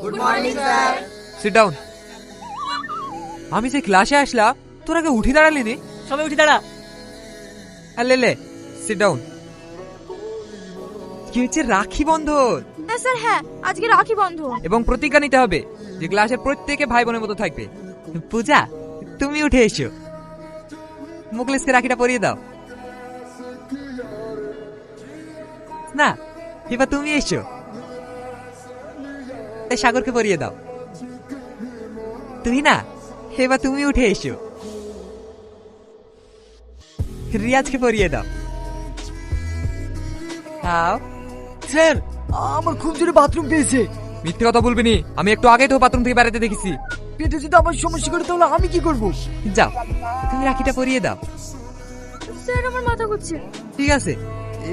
Good morning sir. Sit down. আমি যে ক্লাসে আসলাম তোর আগে উঠে দাঁড়ালি নি। সবাই উঠে দাঁড়া। আর লে সিট ডাউন। কি হচ্ছে? রাখি বন্ধন। হ্যাঁ স্যার, হ্যাঁ আজকে রাখি বন্ধন। এবং প্রতিজ্ঞা নিতে হবে যে ক্লাসের প্রত্যেকে ভাই বোনের মতো থাকবে। পূজা, তুমি উঠে এসো, মুকলেশকে রাখিটা পরিয়ে দাও। না, এবার তুমি এসো, এই সাগরকে পরিয়ে দাও। তুই না, এবার তুমি উঠে এসো, রিয়াজকে পরিয়ে দাও। খাও। স্যার, আমার খুব জোরে বাথরুম পেয়েছে। মিথ্যে কথা বলবি নি, আমি একটু আগেই তো বাথরুম থেকে বেড়াতে দেখেছি। পেটে যদি আমার সমস্যা করে তাহলে আমি কি করব? যাও, তুমি রাখিটা পরিয়ে দাও। স্যার আমার মাথা ঘুরছে। ঠিক আছে,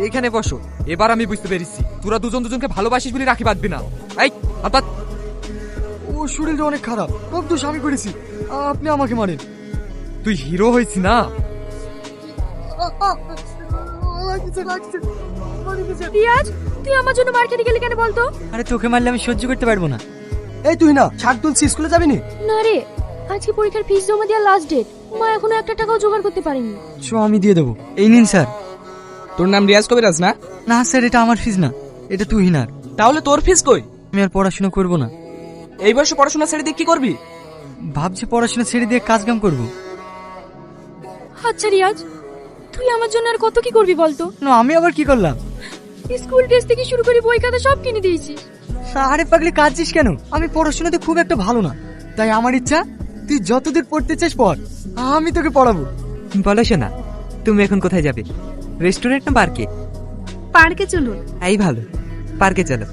এখানে বসো। এবার আমি বুঝতে পেরেছি তোরা দুজন দুজনকে ভালোবাসিস বলে রাখি বাঁধবি না। এই হাত। ও শরীরটা অনেক খারাপ, সব দোষ আমি করেছি, আপনি আমাকে মারেন। তুই হিরো হয়েছি না। রিয়াজ, তুই আমার জন্য মার খেতে গেলি কেন বলতো? আরে তোকে মারলে আমি সহ্য করতে পারবো না। এই তুই না শাক তুলছি, স্কুলে যাবি নি? না রে, আজকে পরীক্ষার ফিস জমা দেওয়ার লাস্ট ডেট। মা এখনো 1 টাকাও জোগাড় করতে পারেনি। সো আমি দিয়ে দেবো। এই নিন স্যার। তোর নাম রিয়াজ কবিরাজ না? না স্যার, এটা আমার ফিস না, এটা তুহিনার। তাহলে তোর ফিস কই? আমি আর পড়াশোনা করবো না। এই বয়সে পড়াশোনা ছেড়ে দিয়ে কি করবি? ভাবছি পড়াশোনা ছেড়ে দিয়ে কাজ কাম করবো। আচ্ছা রিয়াজ, তুই আমার জন্য আর কত কি করবি বলতো? না, আমি আবার কি করলাম? স্কুল ড্রেস থেকে শুরু করে বই খাতা সব কিনে দিয়েছিস। আরে পাগলি, কাঁদছিস কেন? আমি পড়াশোনাতে খুব একটা ভালো না, তাই আমার ইচ্ছা তুই যতদূর পড়তে চাস পড়, আমি তোকে পড়াবো। বলো শোনা, তুমি এখন কোথায় যাবে? রেস্টুরেন্ট না পার্কে? পার্কে চলুন। এই ভালো, পার্কে চলো।